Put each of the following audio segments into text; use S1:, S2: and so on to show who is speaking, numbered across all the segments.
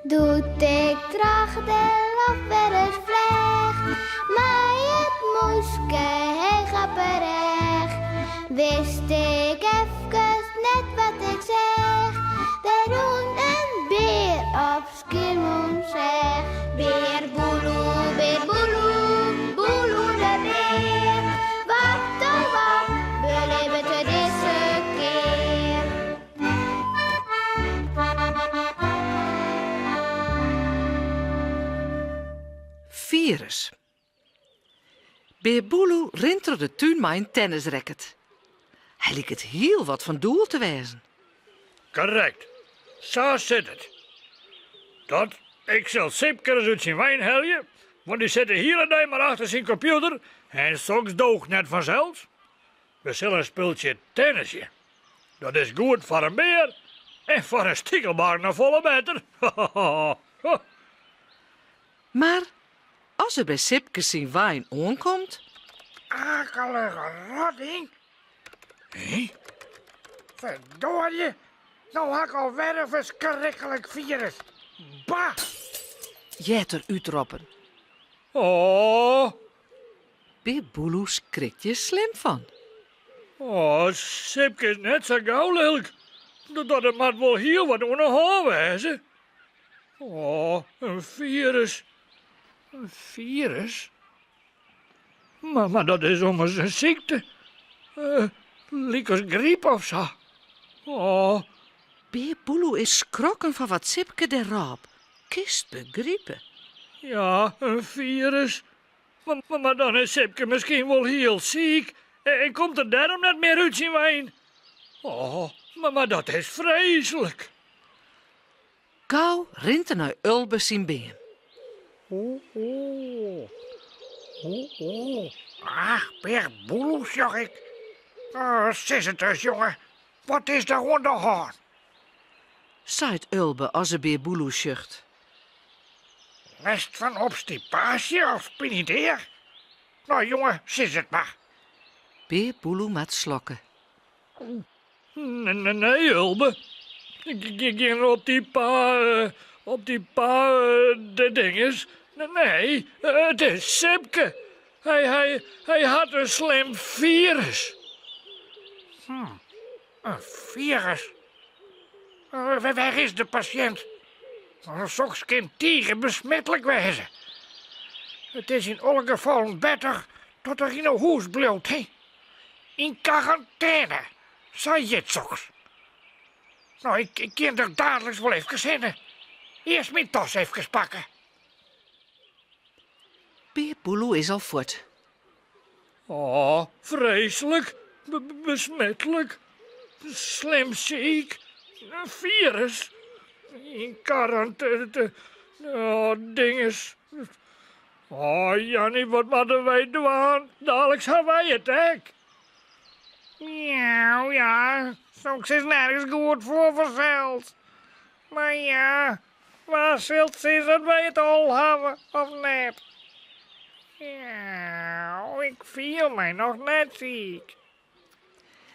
S1: Doet ik tracht de lof weer eens vleeg, maar het moeske hij gaat berecht. Wist ik even net wat ik zeg, de roen een beer op skiermoen zeg. Beer boeloe, boeloe de beer. Wat oh wat, beleven te deze keer.
S2: Virus. Beer Boeloe rint door de tuin met een tennisracket. Hij liet het heel wat van doel te wezen.
S3: Correct. Zo zit het. Dat, ik zal Sipke eens uit zijn wijn heljen, want die zit de hele dag maar achter zijn computer en soms doogt net vanzelf. We zullen een spultje tennisje. Dat is goed voor een beer en voor een stikkelbaar naar volle meter.
S2: Maar als er bij Sipke zijn wijn aankomt,
S4: Akelige rodding. Hé? Verdorie. Nou had ik alweer een verschrikkelijk virus. Bah!
S2: jet er uitroepen.
S3: Oh,
S2: Beer Boeloe schrikt je slim van.
S3: oh, Sipke is net zo gauw lelijk. Dat het maar wel heel wat onder haar wezen. Oh, een virus. Een virus? Maar dat is ommers een ziekte. Liek als griep of zo. Oh,
S2: Beer Boeloe is schrokken van wat Sipke de raap. Kist begrijpen.
S3: ja, een virus. Maar dan is Sipke misschien wel heel ziek. En komt er daarom net meer uit zijn wijn. Oh, maar dat is vreselijk.
S2: Gauw rint er naar Ulbe zijn been.
S4: Ach, Beer Boeloe, zag ik. Oh, sis het dus, jongen. Wat is er onderhand?
S2: Zei Ulbe als ze Beer Boeloe zucht.
S4: Last van obstipatie of pinideer? Nou, jongen, sis het maar.
S2: Beer Boeloe met slokken.
S3: Nee, Ulbe. Ik ging op die de dinges. Nee, het is Sipke. Hij had een slim virus.
S4: Een virus? Waar is de patiënt? Soms kan tegen besmettelijk wezen. Het is in alle gevallen beter dat er in een huis blijft, hè? In quarantaine, zei je het soms. Nou, ik kan er dadelijk wel even zinnen. Eerst mijn tas even pakken.
S2: Beer Boeloe is al voort.
S3: Oh, vreselijk. Besmettelijk. Slim ziek. Een virus. In quarantaine. Oh, dinges. Oh, Jannie, wat moeten wij doen? Dadelijk gaan wij het ook.
S4: Miauw, ja. Soms is nergens goed voor vanzelf. Maar ja, waar zult ze dat wij het al hebben, of net? Ja, ik viel mij nog net ziek.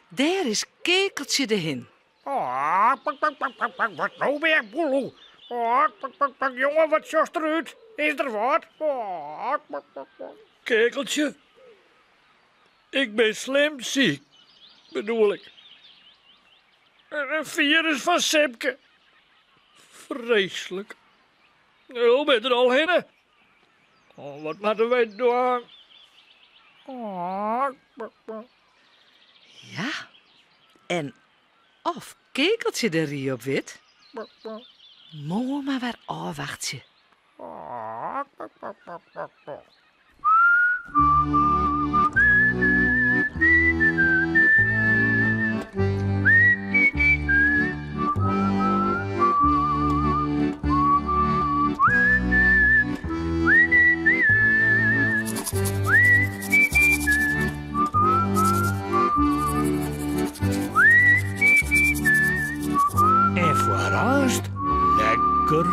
S2: Daar is Kekeltje de hin.
S4: Oh, pak, wat nou weer, Boeloe? Oh, pak, jongen, wat zocht eruit? Is er wat? Oh, pak.
S3: Kekeltje. Ik ben slim ziek. Bedoel ik. Een virus van Sipke. Vreselijk. Hoe ben je er al heen? Oh, wat moeten wij doen?
S4: Oh,
S2: Ja. En of Kekeltje de rie op wit. Mooi maar waar afwacht je.
S4: pak.
S3: En voorast lekker